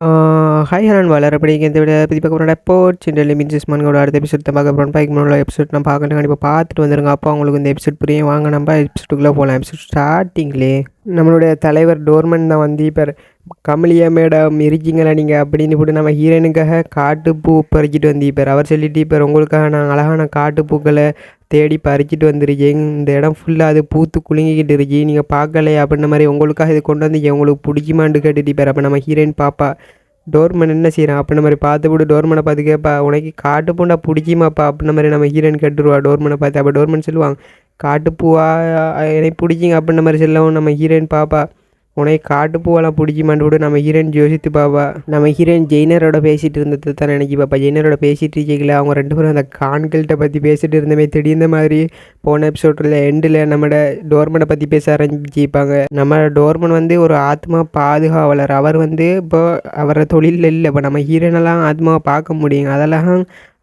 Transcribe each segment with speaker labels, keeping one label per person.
Speaker 1: Hi hello வளரப்படி இந்த விட பற்றி பார்க்க போகிறோம் போர்ட்ஸ் இந்த லிமிட்ஸ் மன்களோட அடுத்த எபிசோட் தான் பார்க்க போகிறோம் பைக் முன்னாடி எபிசோட் நான் பார்க்கணும் கண்டிப்பாக பார்த்துட்டு வந்துருங்க அப்போ உங்களுக்கு இந்த எபிசோட் புரியும் வாங்க நம்ம எபிசோட்டுக்குள்ளே போகலாம் எபிசோட் ஸ்டார்டிங்லேயே நம்மளுடைய தலைவர் டோர்மன் தான் வந்து இப்போ கமலியா மேடம் இருக்கீங்களா நீங்கள் அப்படின்னு போட்டு நம்ம ஹீரோயினுக்காக காட்டுப்பூ பறிச்சிட்டு வந்து இப்போ அவர் சொல்லிட்டு இப்போ உங்களுக்காக நான் அழகான காட்டுப்பூக்களை தேடி பறிச்சிட்டு வந்துருக்கேன் இந்த இடம் ஃபுல்லாக அது பூத்து குலுங்கிக்கிட்டு இருக்கி நீங்கள் பார்க்கலையே அப்படின்ற மாதிரி உங்களுக்காக இது கொண்டு வந்து உங்களுக்கு பிடிக்குமான்னு கேட்டுட்டு இப்போ அப்போ நம்ம ஹீரோயின் பாப்பா டோர்மன் என்ன செய்கிறான் அப்படின்ற மாதிரி பார்த்து விட்டு டோர்மனை பார்த்து கேட்பா உனக்கு காட்டுப்பூண்டா பிடிக்குமாப்பா அப்படின்ற மாதிரி நம்ம ஹீரோயின் கேட்டுருவா டோர்மனை பார்த்து அப்போ டோர்மன் சொல்லுவாங்க காட்டுப்பூவா எனக்கு பிடிக்குங்க அப்படின்ற மாதிரி சொல்லவும் நம்ம ஹீரோயின் பாப்பா உனக்கு காட்டுப்பூவெல்லாம் பிடிக்குமான்னு கூட நம்ம ஹீரோயின் யோசித்து பாப்பா நம்ம ஹீரோயின் ஜெயினரோட பேசிகிட்டு இருந்தது தான் நினைக்கி பாப்பா ஜெயினரோட பேசிகிட்டு இருக்கீங்களா அவங்க ரெண்டு பேரும் அந்த கான்கள்கிட்ட பற்றி பேசிகிட்டு இருந்தமே திடீர்ந்த மாதிரி போன எபிசோடில் எண்டில் நம்மளோட டோர்மனை பற்றி பேச ஆரம்பிச்சிப்பாங்க நம்ம டோர்மன் வந்து ஒரு ஆத்மா பாதுகாவலர் அவர் வந்து இப்போ அவரை தொழிலில் இல்லை இப்போ நம்ம ஹீரோயினெல்லாம் ஆத்மாவை பார்க்க முடியும் அதெல்லாம்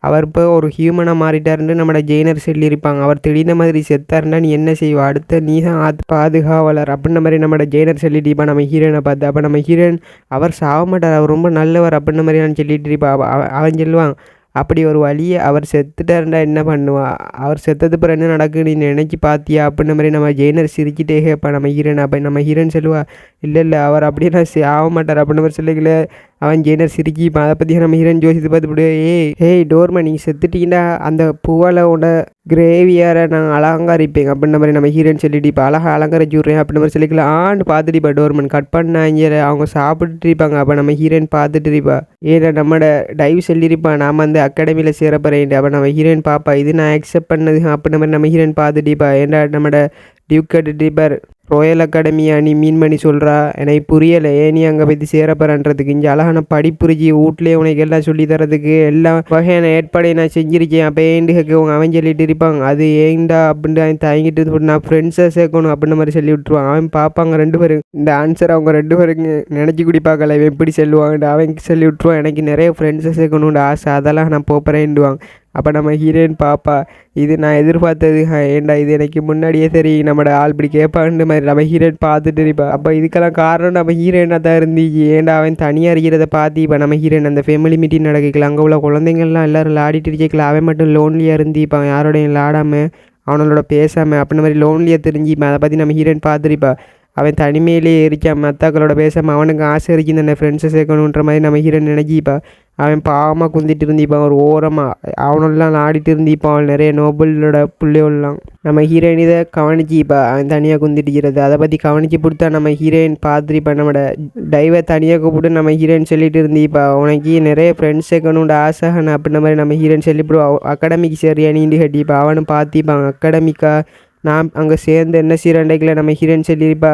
Speaker 1: அவர் இப்போ ஒரு ஹியூமனாக மாறிட்டாருன்னு நம்மளோட ஜெயினர் சொல்லியிருப்பாங்க அவர் திடீர்ன மாதிரி செத்தாருன்னா நீ என்ன செய்வா அடுத்த நீ தான் பாதுகாவலர் அப்படின்ற மாதிரி நம்மளோட ஜெயினர் சொல்லிட்டு இருப்பா நம்ம ஹீரோயினை பார்த்து அப்போ நம்ம ஹீரோயின் அவர் சாக மாட்டார் அவர் ரொம்ப நல்லவர் அப்படின்ற மாதிரி நான் சொல்லிட்டு இருப்பா அவன் சொல்லுவான் அப்படி ஒரு வழியை அவர் செத்துட்டாருண்டா என்ன பண்ணுவா அவர் செத்தது பிறகு என்ன நடக்குன்னு நீ நினைக்கி பார்த்தியா அப்படின்ற மாதிரி நம்ம ஜெயினர் சிரிக்கிட்டே கேட்பா நம்ம ஹீரோயின் அப்போ நம்ம ஹீரோயின் சொல்லுவா இல்லை அவர் அப்படியே நான் ஆக மாட்டார் அப்படின்ற மாதிரி சொல்லிக்கல அவன் ஜெயினர் சிரிக்கிப்பான் அதை பற்றி நம்ம ஹீரோயின் ஜோசித்து பார்த்துட்டு ஏய் டோர்மன் நீங்கள் செத்துட்டீங்கன்னா அந்த பூவாலோட கிரேவியாரை நான் அலங்கரிப்பேங்க அப்படின்ற மாதிரி நம்ம ஹீரோயின் சொல்லிட்டு இப்போ அழகாக அலங்கரிச்சு விட்றேன் அப்படின்ற மாதிரி சொல்லிக்கலாம் பார்த்துட்டு இப்போ டோர்மன் கட் பண்ணாங்க அவங்க சாப்பிட்டுட்டு இருப்பாங்க அப்போ நம்ம ஹீரோயின் பார்த்துட்டு இருப்பா ஏன்னா நம்மளோட டைவ் சொல்லியிருப்பா நாம் வந்து அகாடமியில் சேரப்பறேன் அப்போ நம்ம ஹீரோயின் பாப்பா இது நான் அக்செப்ட் பண்ணது அப்படின்ற மாதிரி நம்ம ஹீரோயின் பார்த்துட்டு இருப்பா ஏன்னா நம்மளோட டியூக்கட் டிப்பர் ராயல் அகாடமியா நீ மீன் பண்ணி சொல்கிறா எனக்கு புரியலை ஏன் நீ அங்கே பற்றி சேரப்பறன்றதுக்கு இங்கே அழகான படிப்புரிச்சி வீட்லேயே உனக்கு எல்லாம் சொல்லி தரதுக்கு எல்லா வகையான ஏற்பாடையும் நான் செஞ்சுருக்கேன் அப்போ ஏண்டு கேட்க அவன் சொல்லிட்டு இருப்பாங்க அது ஏண்டா அப்படின்ட்டு அவன் தயங்கிட்டு இருந்து நான் ஃப்ரெண்ட்ஸை சேர்க்கணும் அப்படின்ற மாதிரி சொல்லி விட்டுருவான் அவன் பார்ப்பாங்க ரெண்டு பேரும் இந்த ஆன்சர் அவங்க ரெண்டு பேருக்கு நினச்சி கூடி பார்க்கல இவன் எப்படி சொல்லுவாங்கன்னு அவன் சொல்லி விட்டுருவான் எனக்கு நிறைய ஃப்ரெண்ட்ஸை சேர்க்கணுன்ற ஆசை அதெல்லாம் நான் போகிறேன்டுவாங்க அப்போ நம்ம ஹீரோயின் பாப்பா இது நான் எதிர்பார்த்தது ஏண்டா இது எனக்கு முன்னாடியே தெரியும் நம்மளோட ஆள் இப்படி கேட்பான்னு மாதிரி நம்ம ஹீரோயின் பார்த்துட்டு இருப்பா அப்போ இதுக்கெல்லாம் காரணம் நம்ம ஹீரோயினாக தான் இருந்துச்சு ஏண்டா அவன் தனியாக இருக்கிறத பார்த்து இப்போ நம்ம ஹீரோயின் அந்த ஃபேமிலி மீட்டிங் நடக்கல அங்கே உள்ள குழந்தைங்கள்லாம் எல்லோரும் விளையாடிட்டு இருக்கல அவன் மட்டும் லோன்லியாக இருந்துப்பான் யாரோடையும் விளையாடாமல் அவனோட பேசாமல் அப்படின்ற மாதிரி லோன்லியாக தெரிஞ்சுப்பான் அதை பற்றி நம்ம ஹீரோயின் பார்த்துருப்பா அவன் தனிமையிலே இருக்கான் மத்தாக்களோட பேசாமல் அவனுக்கு ஆசை இருக்குது இந்த ஃப்ரெண்ட்ஸை சேர்க்கணுன்ற மாதிரி நம்ம ஹீரோயின் நினைக்கிப்பா அவன் பாவமாக குந்திட்டு இருந்திப்பான் ஒரு ஓரமாக அவனெல்லாம் ஆடிட்டு இருந்திப்பான் அவன் நிறைய நோபலோட பிள்ளைகள்லாம் நம்ம ஹீரோயின் இதை கவனிச்சிப்பா அவன் தனியாக குந்திட்டுக்கிறது அதை பற்றி கவனிச்சு கொடுத்தா நம்ம ஹீரோயின் பார்த்துருப்பா நம்மளோட டைவை தனியாக கூப்பிட்டு நம்ம ஹீரோயின் சொல்லிட்டு இருந்திப்பா உனக்கு நிறைய ஃப்ரெண்ட்ஸ் சேர்க்கணுன்ற ஆசைன்னு அப்படின்ற மாதிரி நம்ம ஹீரோயின் சொல்லிவிடுவோம் அகாடமிக்கு சரியா நீண்டு கட்டிப்பா அவனும் பார்த்திப்பான் அகாடமிக்கா நான் அங்கே சேர்ந்து என்ன செய்கிறேன்டைக்கில் நம்ம ஹீரோயின் சொல்லியிருப்பா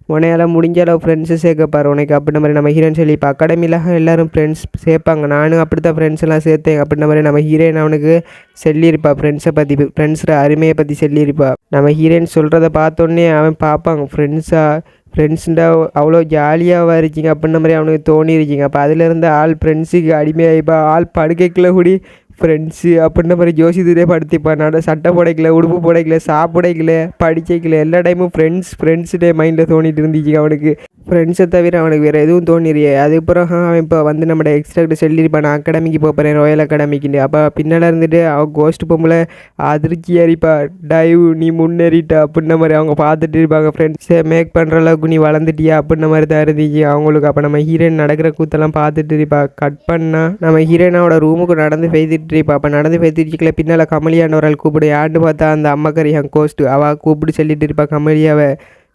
Speaker 1: உனையால் முடிஞ்ச அளவு ஃப்ரெண்ட்ஸு சேர்க்கப்பார் உனக்கு அப்படின்ற மாதிரி நம்ம ஹீரோயின் சொல்லிப்பா அகாடமியில் எல்லோரும் ஃப்ரெண்ட்ஸ் சேர்ப்பாங்க நானும் அப்படி தான் ஃப்ரெண்ட்ஸ் எல்லாம் சேர்த்தேன் அப்படின்ற மாதிரி நம்ம ஹீரோயின் அவனுக்கு சொல்லியிருப்பா ஃப்ரெண்ட்ஸை பற்றி ஃப்ரெண்ட்ஸோட அருமையை பற்றி சொல்லியிருப்பா நம்ம ஹீரோயின் சொல்கிறத பார்த்தோன்னே அவன் பார்ப்பாங்க ஃப்ரெண்ட்ஸுண்டா அவ்வளோ ஜாலியாக இருக்கீங்க அப்படின்ற மாதிரி அவனுக்கு தோணிருச்சிங்க அப்போ அதிலேருந்து ஆள் ஃப்ரெண்ட்ஸுக்கு அடிமையாகிப்பா ஆள் படுக்கைக்குள்ள கூடி ஃப்ரெண்ட்ஸு அப்படின்ற மாதிரி ஜோசியத்திலே படுத்திப்பா சட்டை போடைக்கல உடுப்பு போடைக்கல சாப்பிடைக்கல படிக்கல எல்லா டைமும் ஃப்ரெண்ட்ஸுடைய மைண்டில் தோணிட்டு இருந்துச்சு அவனுக்கு ஃப்ரெண்ட்ஸை தவிர அவனுக்கு வேறு எதுவும் தோணிறியே அதுக்கப்புறம் அவன் இப்போ வந்து நம்மளோட எக்ஸ்ட்ராக்ட் சொல்லியிருப்பான் நான் அகாடமிக்கு போகிறேன் ராயல் அகாடமிக்குன்னு அப்போ பின்னால் இருந்துட்டு அவன் கோஸ்ட் பொம்பளை அதிர்ச்சி ஏறிப்பா டைவ் நீ முன்னேறிட்டா அப்படின்ற மாதிரி அவங்க பார்த்துட்டு இருப்பாங்க ஃப்ரெண்ட்ஸை மேக் பண்ணுற அளவுக்கு நீ வளர்ந்துட்டியா அப்படின்ற மாதிரி தான் இருந்துச்சு அவங்களுக்கு அப்போ நம்ம ஹீரோயின் நடக்கிற கூத்தெல்லாம் பார்த்துட்டு இருப்பா கட் பண்ணால் நம்ம ஹீரோயினோட ரூமுக்கு நடந்து பேசிட்டு இருப்பா அப்போ நடந்து பேசிட்டு பின்னால் கமலியானவரால் கூப்பிடு யாருன்னு பார்த்தா அந்த அம்மாக்கறி என் கோஸ்ட்டு அவள் கூப்பிட்டு சொல்லிட்டு இருப்பா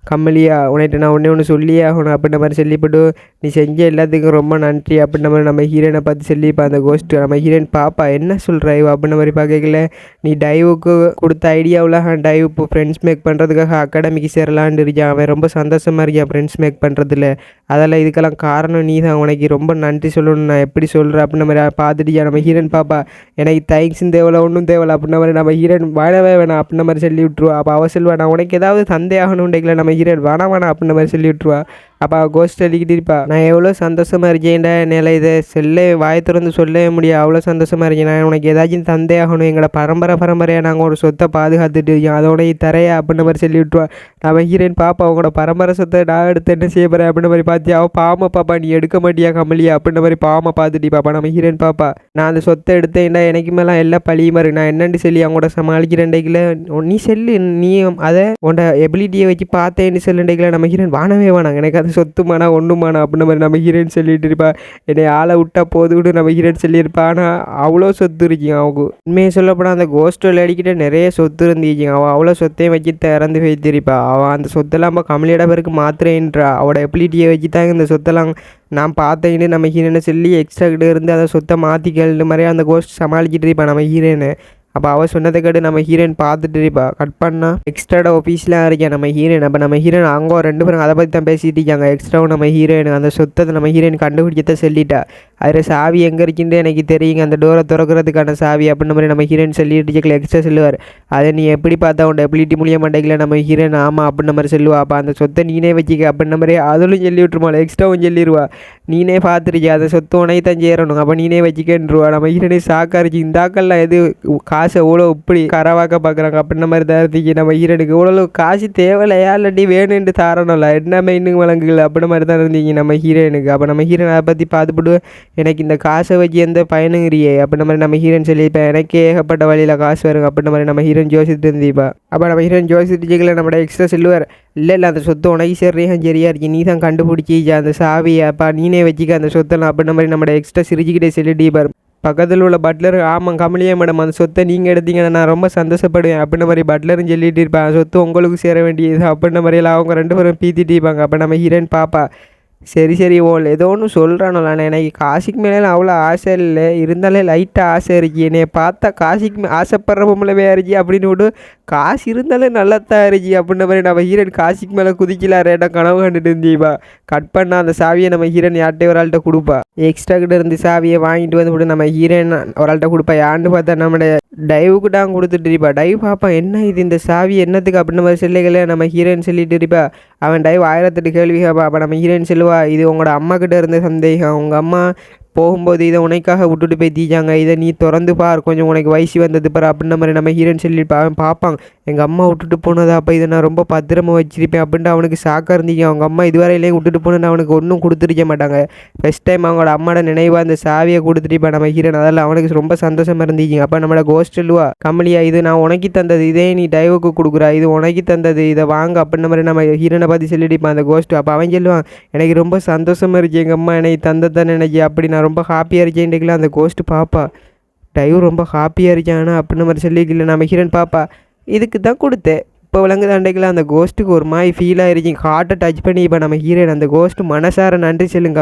Speaker 1: கமலியா உன்கிட்ட நான் ஒன்று சொல்லியே ஆகணும் அப்படின்ற மாதிரி சொல்லிவிட்டு நீ செஞ்ச எல்லாத்துக்கும் ரொம்ப நன்றி அப்படின்ற மாதிரி நம்ம ஹீரோயினை பார்த்து சொல்லிப்பா அந்த கோஸ்ட்டு நம்ம ஹீரோயின் பாப்பா என்ன சொல்கிற இவ அப்படின்ற மாதிரி பார்க்கல நீ டைவுக்கு கொடுத்த ஐடியாவில் டைவ் இப்போ ஃப்ரெண்ட்ஸ் மேக் பண்ணுறதுக்காக அகாடமிக்கு சேரலான்னு இருக்கான் அவன் ரொம்ப சந்தோஷமாக இருக்கான் ஃப்ரெண்ட்ஸ் மேக் பண்ணுறதுல அதெல்லாம் இதுக்கெல்லாம் காரணம் நீ தான் உனக்கு ரொம்ப நன்றி சொல்லணும் நான் எப்படி சொல்கிறேன் அப்படின்ற மாதிரி பார்த்துட்டியா நம்ம ஹீரோயின் பாப்பா எனக்கு தேங்க்ஸும் தேவையில்ல ஒன்றும் தேவையில்ல அப்படின்ற மாதிரி நம்ம ஹீரோயின் வாழவே வேணாம் அப்படின்ற மாதிரி சொல்லி விட்ருவா அப்போ அவள் சொல்லுவா நான் உனக்கு ஏதாவது சந்தேகம்னுடைக்கல நம்ம ஹீரோயின் வேணாம் அப்படின்ற மாதிரி சொல்லி விட்ருவா அப்போ கோஸ்ட் அடிக்கிட்டு இருப்பா, நான் எவ்வளோ சந்தோஷமாக இருக்கேன்டா, என்னால் இதை வாயை திறந்து சொல்லவே முடியாது, அவ்வளோ சந்தோஷமாக இருக்கேன். நான் உனக்கு ஏதாச்சும் தந்தே ஆகணும், எங்களோட பரம்பரையாக நாங்கள் ஒரு சொத்தை பாதுகாத்துட்டு இருக்கோம், அதோட தரையா அப்படின்ற மாதிரி சொல்லி விட்டுருவா. நம்ம ஹீரோயின் பாப்பா உங்களோட பரம்பரை சொத்தை நான் எடுத்து என்ன செய்ய போகிறேன் அப்படின்ற மாதிரி பார்த்தியா, அவள் பாவமா பாப்பா நீ எடுக்க மாட்டியா கமலியா அப்படின்ற மாதிரி பாவமா பார்த்துட்டு பாப்பா. நம்ம ஹீரோயின் பாப்பா நான் அந்த சொத்தை எடுத்தேன்டா, எனக்கு மேலே எல்லாம் பழியுமா இருக்கு, நான் என்னன்னு சொல்லி அவங்களோட சமாளிக்கிறேன்டைக்கில் நீ செல்லு, நீ அதை உன்னோட எபிலிட்டியை வச்சு பார்த்தேன்னு சொல்லுண்டைக்கில். நம்ம ஹீரோயின் வானவே வேணாங்க, எனக்கு அது சொத்துமானா ஒன்றுமானா அப்படின்ற மாதிரி நம்ம ஹீரோயின் சொல்லிட்டு இருப்பா. என்னை ஆளை விட்டா போதுவிட்டு நம்ம ஹீரோயின் சொல்லியிருப்பா. ஆனால் அவ்வளோ சொத்து இருக்கீங்க அவங்க. உண்மையை சொல்லப்போனால் அந்த கோஸ்டில் அடிக்கிட்ட நிறைய சொத்து இருந்துச்சிங்க. அவள் அவ்வளோ சொத்தையும் வச்சு திறந்து வைத்திருப்பா. அவள் அந்த சொத்தெல்லாம் நம்ம கமலியோட பேருக்கு மாத்திரேன்றா, அவளோட எபிலிட்டியை வச்சு தாங்க இந்த சொத்தெல்லாம் நான் பார்த்தேன்னு நம்ம ஹீரோனை சொல்லி எக்ஸ்ட்ரா கிட்ட இருந்து அதை சொத்தை மாற்றிக்கல் மாதிரி அந்த கோஸ்ட் சமாளிக்கிட்டு இருப்பா நம்ம ஹீரோனை. அப்போ அவள் சொன்னதை கேட்டு நம்ம ஹீரோயின் பார்த்துட்டு இருப்பா. கட் பண்ணால் எக்ஸ்ட்ராட ஆஃபீஸ்லாம் இருக்கேன் நம்ம ஹீரோயின். அப்போ நம்ம ஹீரோயின் அங்கே 2 பேரும் அதை பற்றி தான் பேசிகிட்டு இருக்காங்க. எக்ஸ்ட்ராவும் நம்ம ஹீரோயின் அந்த சொத்தை நம்ம ஹீரோயின் கண்டுபிடிச்சத சொல்லிட்டா. அதில் சாவி எங்கே இருக்குன்னு எனக்கு தெரியுங்க, அந்த டோரை திறக்கிறதுக்கான சாவி அப்படின்ற மாதிரி நம்ம ஹீரோயின் சொல்லிட்டு இருக்கல. எக்ஸ்ட்ரா சொல்லுவார், அதை நீ எப்படி பார்த்தா உன் எபிலிட்டி மூலியம் மாட்டேங்கல. நம்ம ஹீரோயின் ஆமாம் அப்படின்ற மாதிரி சொல்லுவா. அப்போ அந்த சொத்தை நீனே வச்சிக்க அப்படின்ற மாதிரி அதிலும் சொல்லி விட்டுருமாள். எக்ஸ்ட்ராவும் சொல்லிடுவா, நீனே பார்த்துருக்கியா அந்த சொத்து உனையை தான் சேரணும், அப்போ நீனே வச்சிக்கன்றுவா. நம்ம ஹீரோனே சாக்காரிச்சு, இந்தாக்கெல்லாம் எது காசை எவ்வளோ இப்படி கரவாக்க பார்க்குறாங்க அப்படின்ற மாதிரி தான் இருந்துச்சு. நம்ம ஹீரோனுக்கு இவ்வளோ காசு தேவையில்லையா இல்லாட்டி வேணுன்ட்டு தாரணும்ல, என்னமே இன்னும் வழங்குகள் அப்படின்ற மாதிரி தான் இருந்துச்சு நம்ம ஹீரோனுக்கு. அப்போ நம்ம ஹீரோன் அதை பற்றி பார்த்துப்பட்டு எனக்கு இந்த காசை வச்சு எந்த பயனுங்கிறியே அப்படின்ற மாதிரி நம்ம ஹீரோன் சொல்லியிருப்பேன். எனக்கே ஏகப்பட்ட வழியில் காசு வருங்க அப்படின்ற மாதிரி நம்ம ஹீரோன் ஜோசிட்டு இருந்தீப்பா. அப்போ நம்ம ஹீரோன் ஜோசிட்டு நம்மளோட எக்ஸ்ட்ரா சொல்லுவார், இல்லை அந்த சொத்து உனக்கு சரியா இருக்கு, நீ தான் கண்டுபிடிச்சி அந்த சாவியை அப்பா நீனே வச்சுக்க அந்த சொத்தெல்லாம் அப்படின்ற மாதிரி நம்மளோட எக்ஸ்ட்ரா சிரிச்சுக்கிட்டே சொல்லிட்டீப்பார். பக்கத்தில் உள்ள பட்லர், ஆமாம் கமலியா மேடம் அந்த சொத்தை நீங்கள் எடுத்தீங்கன்னா நான் ரொம்ப சந்தோஷப்படுவேன் அப்படின்ற மாதிரி பட்லரும் சொல்லிட்டு இருப்பாங்க. சொத்து உங்களுக்கு சேர வேண்டியது அப்படின்ற மாதிரியெல்லாம் அவங்க 2 பேரும் பீத்திட்டு இருப்பாங்க. அப்போ நம்ம ஹீரோயின் பாப்பா, சரி ஏதோ ஒன்று சொல்கிறானோல, எனக்கு காசிக்கு மேலே அவ்வளோ ஆசை இல்லை, இருந்தாலே லைட்டாக ஆசை இருக்கு, என்னை பார்த்தா காசிக்கு ஆசைப்படுற பொம்பளவே இருந்துச்சு அப்படின்னு விட்டு காசு இருந்தாலே நல்லத்தான் இருந்துச்சு அப்படின்ற மாதிரி நம்ம ஹீரோயின் காசிக்கு மேலே குதிக்கலாரு இடம் கனவு கண்டுட்டு இருந்தீப்பா. கட் பண்ணால் அந்த சாவியை நம்ம ஹீரோயின் யார்கிட்ட ஒரு ஆள்கிட்ட கொடுப்பா. எக்ஸ்ட்ரா கிட்ட இருந்து சாவியை வாங்கிட்டு வந்து விட்டு நம்ம ஹீரோயின் ஒரு ஆள்கிட்ட கொடுப்பா. யான்னு பார்த்தா நம்மளோட டைவுக்கு தான் கொடுத்துட்டு இருப்பா. டைவ் பார்ப்பா, என்ன இது இந்த சாவி என்னத்துக்கு அப்படின்ற மாதிரி சொல்லிகளே நம்ம ஹீரோயின் சொல்லிட்டு இருப்பா. அவன் டைவ் 1008 கேள்வி கேட்பா. அப்போ நம்ம ஹீரோயின் சொல்லுவா, இது உங்களோட அம்மா கிட்ட இருந்த சந்தேகம், உங்கள் அம்மா போகும்போது இதை உனக்காக விட்டுட்டு போய் தீச்சாங்க, இதை நீ திறந்து பார், கொஞ்சம் உனக்கு வயசு வந்தது பார் அப்படின்ற மாதிரி நம்ம ஹீரோயின் சொல்லியிருப்பா. அவன் பார்ப்பாங்க, எங்கள் அம்மா விட்டுட்டு போனதா, அப்போ இதை நான் ரொம்ப பத்திரமாக வச்சிருப்பேன் அப்படின்ட்டு அவனுக்கு ஷாக்காக இருந்தீங்க. அவங்க அம்மா இதுவரையிலேயும் விட்டுட்டு போனேன்னு அவனுக்கு ஒன்றும் கொடுத்துருக்க மாட்டாங்க. ஃபஸ்ட் டைம் அவங்களோட அம்மாவோட நினைவாக அந்த சாவியை கொடுத்துருப்பா நம்ம ஹீரோயின். அதில் அவனுக்கு ரொம்ப சந்தோஷமாக இருந்துச்சு. அப்போ நம்மளோட கோஸ்ட் சொல்லுவா, கமலியா இது நான் உனக்கு தந்தது, இதே நீ டைவுக்கு கொடுக்குறா, இது உனக்கு தந்தது, இதை வாங்க அப்படின்ற மாதிரி நம்ம ஹீரோனை பார்த்து சொல்லிடிப்பான் அந்த கோஸ்ட்டு. அப்போ அவன் சொல்லுவான், எனக்கு ரொம்ப சந்தோஷமாக இருக்கு, எங்கள் அம்மா என்னை தந்ததான் நினைக்கி, அப்படி நான் ரொம்ப ஹாப்பியாக இருக்கேன்டேக்கலாம். அந்த கோஸ்ட்டு பாப்பா, டைவ் ரொம்ப ஹாப்பியாக இருக்கானா அப்படின்ற மாதிரி சொல்லிக்கல. நம்ம ஹீரோன் பாப்பா, இதுக்கு தான் கொடுத்தேன், இப்போ விளங்கு தாண்டைக்கலாம். அந்த கோஸ்ட்டுக்கு ஒரு மாதிரி ஃபீல் ஆகிருச்சு, ஹார்ட்டை டச் பண்ணி இப்போ நம்ம ஹீரோயின் அந்த கோஸ்ட்டு மனசார நன்றி சொல்லுங்க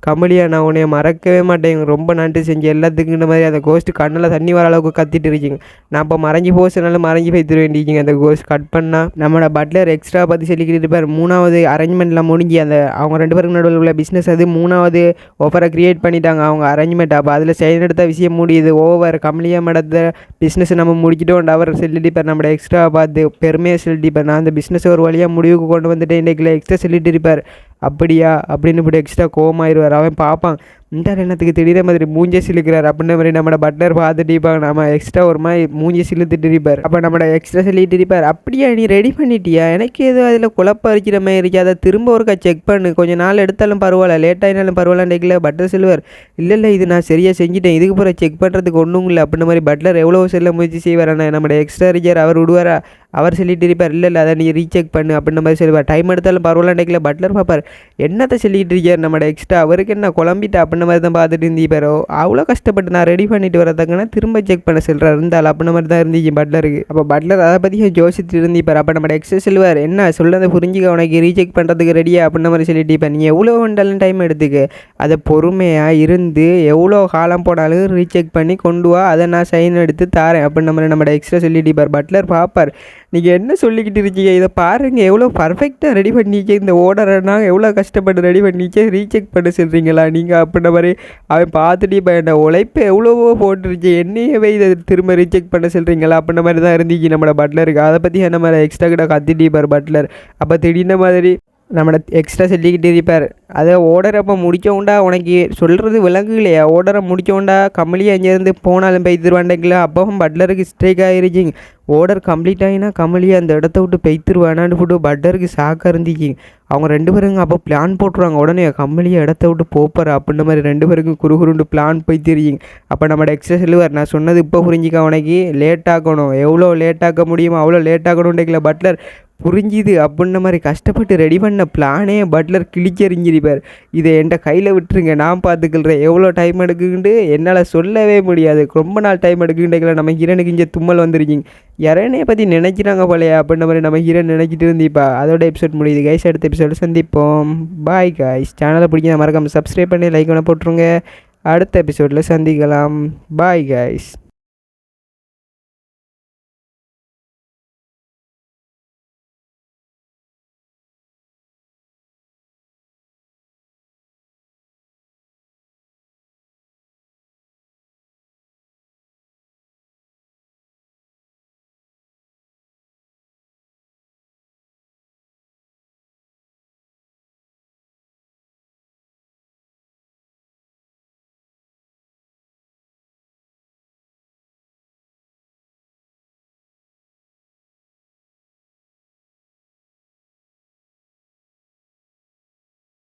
Speaker 1: கமலியா நான் உன்னைய மறக்கவே மாட்டேன், ரொம்ப நன்றி செஞ்சு எல்லாத்துக்குன்ற மாதிரி அந்த கோஸ்ட்டு கண்ணில் தண்ணி வர அளவுக்கு கத்திட்டு இருக்கீங்க. நான் இப்போ மறைஞ்சி போச்சுனாலும் மறைஞ்சி போய்த்துட வேண்டியிருக்கீங்க. அந்த கோஸ்ட் கட் பண்ணால் நம்மளோட பட்லர் எக்ஸ்ட்ரா பற்றி சொல்லிக்கிட்டு இருப்பார். 3வது அரேஞ்ச்மெண்ட்லாம் முடிஞ்சு அந்த அவங்க 2 பேருக்கு நடுவில் உள்ள பிஸ்னஸ் அது 3வது ஆஃபரை க்ரியேட் பண்ணிட்டாங்க அவங்க அரேஞ்ச்மெண்ட். அப்போ அதில் செயல் எடுத்த விஷயம் முடியுது, ஓவர் கமலியா மேடத்தை பிஸ்னஸ் நம்ம முடிக்கிட்டோம் அவர் சொல்லிட்டு இப்போ நம்மளோட எக்ஸ்ட்ரா பார்த்து பெருமையாக சொல்லிட்டு இப்போ நான் அந்த பிஸ்னஸ் ஒரு வழியாக முடிவுக்கு கொண்டு வந்துட்டேன் இன்றைக்கில் எக்ஸ்ட்ரா சொல்லிட்டு இருப்பார். அப்படியா அப்படின்னு இப்படி எக்ஸ்ட்ரா கோவமாயிருவார். அவன் பார்ப்பான், இந்த எண்ணத்துக்கு திடீர மாதிரி மூஞ்சை சிலுக்கிறார் அப்படின்ற மாதிரி நம்மளோட பட்லர் பார்த்துட்டு இருப்பாங்க. நம்ம எக்ஸ்ட்ரா ஒரு மாதிரி மூஞ்சி சிலுத்துட்டு இருப்பார். அப்போ நம்மளோட எக்ஸ்ட்ரா சொல்லிட்டு இருப்பார், அப்படியா நீ ரெடி பண்ணிட்டியா, எனக்கு ஏதோ அதில் குழப்பம் இருக்கிற மாதிரி இருக்கு, அதை திரும்ப ஒருக்கா செக் பண்ணு, கொஞ்சம் நாள் எடுத்தாலும் பரவாயில்ல, லேட் ஆகினாலும் பரவாயில்லன்றைக்கில் பட்லர் சொல்லுவார். இல்லை இது நான் சரியாக செஞ்சுட்டேன், இதுக்கு பிறகு செக் பண்ணுறதுக்கு ஒன்றும் இல்லை அப்படின்ற மாதிரி பட்லர் எவ்வளோ செல்ல முயற்சி செய்வார். ஆனால் நம்மளோட எக்ஸ்ட்ரா ரிஜர் அவர் விடுவாரா, அவர் சொல்லிட்டு இருப்பார், இல்லை அதை நீ ரீசெக் பண்ணு அப்படின்ற மாதிரி சொல்லுவார். டைம் எடுத்தாலும் பரவாயில்லன்றைக்கில் பட்லர் பார்ப்பார், என்னத்தை சொல்லிட்டு இருக்கார் நம்மளோட எக்ஸ்ட்ரா, அவருக்கு என்ன குழம்பிட்டு அப்படின்ற மாதிரி தான் பார்த்துட்டு இருந்தீப்பாரோ, அவ்வளோ கஷ்டப்பட்டு நான் ரெடி பண்ணிட்டு வரதுக்குன்னா திரும்ப செக் பண்ண சொல்கிறார் இருந்தாலும் அப்படின்ற மாதிரி தான் இருந்துச்சு பட்லருக்கு. அப்போ பட்லர் அதை பற்றி யோசிச்சுட்டு இருந்தீப்பார். அப்போ நம்ம எக்ஸ்ட்ரா சொல்லுவார், என்ன சொல்லதை புரிஞ்சுக்க, உனக்கு ரீசெக் பண்ணுறதுக்கு ரெடியா அப்படின்ற மாதிரி சொல்லிட்டு இப்போ நீ எவ்வளோ வேண்டாலும் டைம் எடுத்துக்க, அதை பொறுமையாக இருந்து எவ்வளோ காலம் போனாலும் ரீசெக் பண்ணி கொண்டு வா, அதை நான் சைன் எடுத்து தாரேன் அப்படின்ற மாதிரி நம்ம எக்ஸ்ட்ரா சொல்லிட்டு பட்லர் பார்ப்பார். நீங்கள் என்ன சொல்லிக்கிட்டு இருக்கீங்க, இதை பாருங்கள் எவ்வளோ பர்ஃபெக்டாக ரெடி பண்ணிக்க, இந்த ஓர்டரை நான் எவ்வளோ கஷ்டப்பட்டு ரெடி பண்ணிக்க, ரீசெக் பண்ண சொல்கிறீங்களா நீங்கள் அப்படின்ற மாதிரி அவன் பார்த்துட்டு இப்போ என்ன உழைப்பு எவ்வளவோ போட்டுருச்சு, என்னையவே இதை திரும்ப ரீசெக் பண்ண சொல்கிறீங்களா அப்படின்ற மாதிரி தான் இருந்துச்சு நம்மளோட பட்லருக்கு. அதை பற்றி என்ன மாதிரி எக்ஸ்ட்ரா கிட்ட கத்திட்டு பட்லர். அப்போ திடீர்னு மாதிரி நம்மளை எக்ஸ்ட்ரா சொல்லிக்கிட்டு இருப்பார். அதை ஓர்டரை அப்போ முடிக்கவுண்டா உனக்கு சொல்கிறது விளங்குலையா? ஓர்டரை முடிக்கவுண்டா கமலியை அங்கேருந்து போனாலும் பெய்த்துருவாண்டேங்களா? அப்பவும் பட்லருக்கு ஸ்ட்ரைக் ஆகிருச்சிங்க. ஓர்டர் கம்ப்ளீட் ஆகினா கமலியை அந்த இடத்த விட்டு பெய்த்துருவானான்னு போட்டு பட்லருக்கு ஷாக்காக இருந்துச்சிங்க. அவங்க 2 பேருங்க அப்போ பிளான் போட்டுருவாங்க. உடனே கமலியை இடத்த விட்டு போப்பார் அப்படின்ற மாதிரி 2 பேருக்கும் குறுகுருண்டு பிளான் போய் தெரியுங்க. அப்போ நம்மளோட எக்ஸ்ட்ரா சொல்லுவார், நான் சொன்னது இப்போ புரிஞ்சிக்க, உனக்கு லேட் ஆக்கணும், எவ்வளோ லேட் ஆக்க முடியுமோ அவ்வளோ லேட் ஆக்கணும்ன்றீங்களா பட்லர் புரிஞ்சுது அப்படின்ன மாதிரி கஷ்டப்பட்டு ரெடி பண்ண பிளானே பட்லர் கிழிச்செறிஞ்சிருப்பார். இதை என்கிட்ட கையில் விட்டுருங்க, நான் பார்த்துக்கிறேன், எவ்வளோ டைம் எடுக்குன்ட்டு என்னால் சொல்லவே முடியாது, ரொம்ப நாள் டைம் எடுக்குன்றீங்களா. நம்ம ஹீரோனுக்கு இங்கே தும்மல் வந்துருச்சிங்க. யாரையே பற்றி நினைக்கிறாங்க போலையா அப்படின்ற மாதிரி நம்ம ஹீரோன் நினச்சிட்டு இருந்திப்பா. அதோட எபிசோட் முடியுது கைஸ். அடுத்த எபிசோடு சந்திப்போம். Bye guys. சேனலை பிடிக்க மறக்காமல் சப்ஸ்கிரைப் பண்ணி லைக் பண்ண போட்டுருங்க. அடுத்த எபிசோடில் சந்திக்கலாம். Bye guys.